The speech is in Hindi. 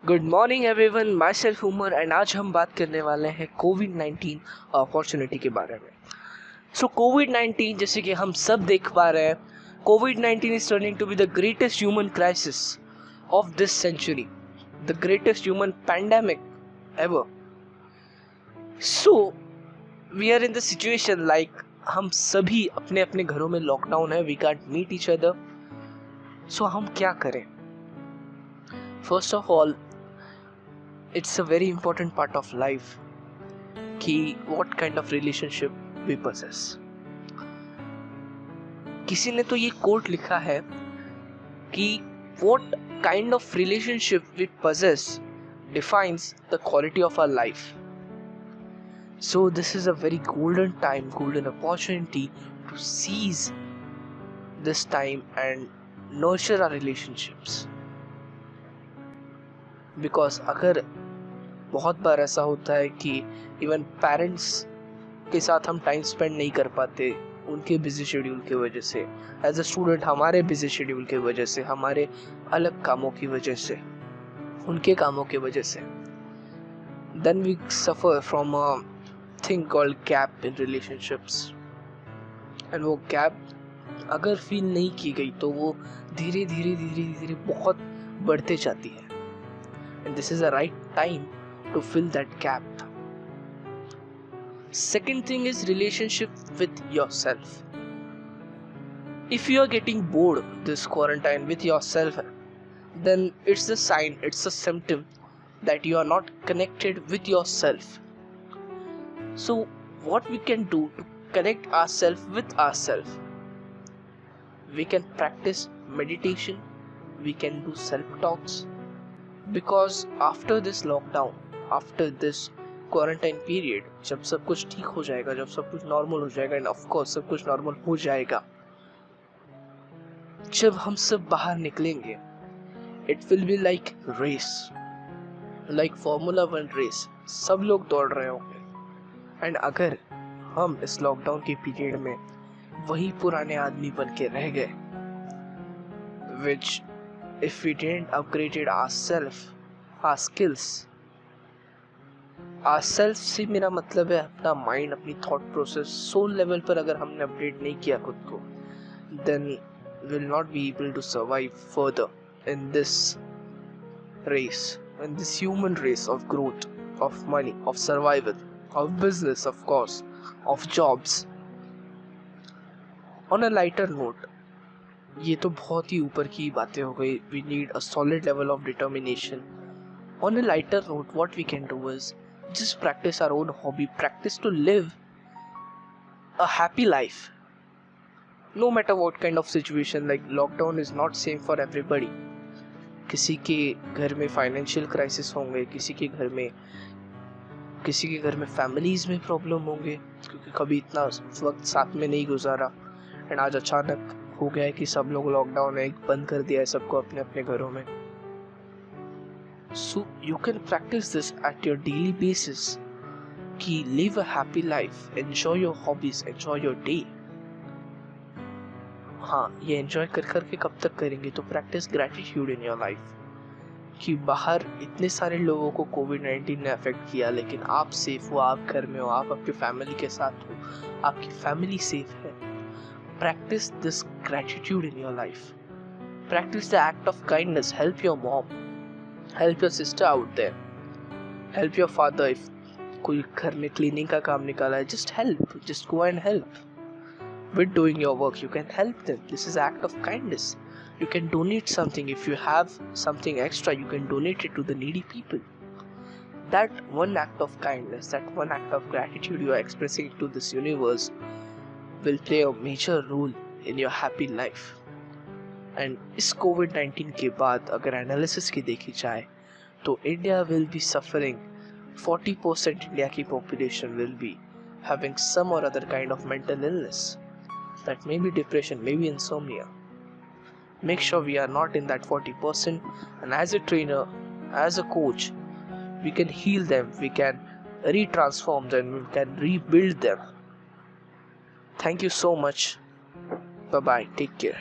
Good morning everyone, myself Umar and आज हम बात करने वाले हैं कोविड-19 अपॉर्चुनिटी के बारे में। कोविड-19 जैसे कि हम सब देख पा रहे हैं, कोविड-19 is turning to be the greatest human crisis of this century, the greatest human pandemic ever. So we are in the situation like हम सभी अपने अपने घरों में लॉकडाउन है, we can't meet each other. So हम क्या करें? First of all, it's a very important part of life कि what kind of relationship we possess। किसी ने तो ये कोट लिखा है कि what kind of relationship we possess defines the quality of our life। So this is a very golden time, golden opportunity to seize this time and nurture our relationships। Because अगर बहुत बार ऐसा होता है कि इवन पेरेंट्स के साथ हम टाइम स्पेंड नहीं कर पाते उनके बिजी शेड्यूल की वजह से, एज अ स्टूडेंट हमारे बिजी शेड्यूल की वजह से, हमारे अलग कामों की वजह से, उनके कामों की वजह से, then we suffer from a thing called gap in relationships. And वो गैप अगर फील नहीं की गई तो वो धीरे धीरे धीरे धीरे बहुत बढ़ते जाती है। And this is the right time to fill that gap। Second thing is relationship with yourself। If you are getting bored this quarantine with yourself, then it's a sign, it's a symptom that you are not connected with yourself। So what we can do to connect ourselves with ourselves? We can practice meditation, we can do self-talks, because after this lockdown, after this quarantine period, जब सब कुछ ठीक हो जाएगा, जब सब कुछ नॉर्मल हो जाएगा, एंड ऑफ कोर्स सब कुछ नॉर्मल हो जाएगा, जब हम सब बाहर निकलेंगे, it will be like race, like formula 1 race. सब लोग दौड़ रहे होंगे एंड अगर हम इस लॉकडाउन के पीरियड में वही पुराने आदमी बन के रह गए, which if we didn't upgraded ourselves, our skills, ourselves से मेरा मतलब है अपना माइंड, अपनी थॉट प्रोसेस, सोल लेवल पर अगर हमने अपडेट नहीं किया खुद को, then will not be able to survive further in this race, in this human race of growth, of money, of survival, of business, of course, of jobs। On a lighter note, ये तो बहुत ही ऊपर की बातें हो गई। We need a solid level of determination. On a lighter note, what we can do is just practice our own hobby, practice to live a happy life no matter what kind of situation. Like lockdown is not same for everybody. किसी के घर में फाइनेंशियल क्राइसिस होंगे, किसी के घर में फैमिलीज में प्रॉब्लम होंगे क्योंकि कभी इतना वक्त साथ में नहीं गुजारा एंड आज अचानक हो गया है कि सब लोग लॉकडाउन है, बंद कर दिया है सबको अपने अपने घरों में। So you can practise this at your daily basis कि live a happy life, enjoy your hobbies, enjoy your day. हाँ, ये एंजॉय कर करके कब तक करेंगे? तो practise gratitude in your life कि बाहर इतने सारे लोगों को कोविड-19 ने अफेक्ट किया, लेकिन आप सेफ हो, आप घर में हो, आप आपकी फैमिली के साथ हो, आपकी फैमिली सेफ है। Practice this gratitude in your life. Practice the act of kindness. Help your mom. Help your sister out there. Help your father if कोई घर में क्लीनिंग का काम निकाला है. Just help. Just go and help. With doing your work, you can help them. This is act of kindness. You can donate something. If you have something extra, you can donate it to the needy people. That one act of kindness, that one act of gratitude you are expressing to this universe will play a major role in your happy life। and इस कोविड-19 के बाद अगर एनालिसिस की देखी जाए तो India will be suffering, 40% India की population will be having some or other kind of mental illness, that may be depression, maybe insomnia। make sure we are not in that 40%, and as a trainer, as a coach, we can heal them, we can retransform them, we can rebuild them। Thank you so much. Bye bye. Take care.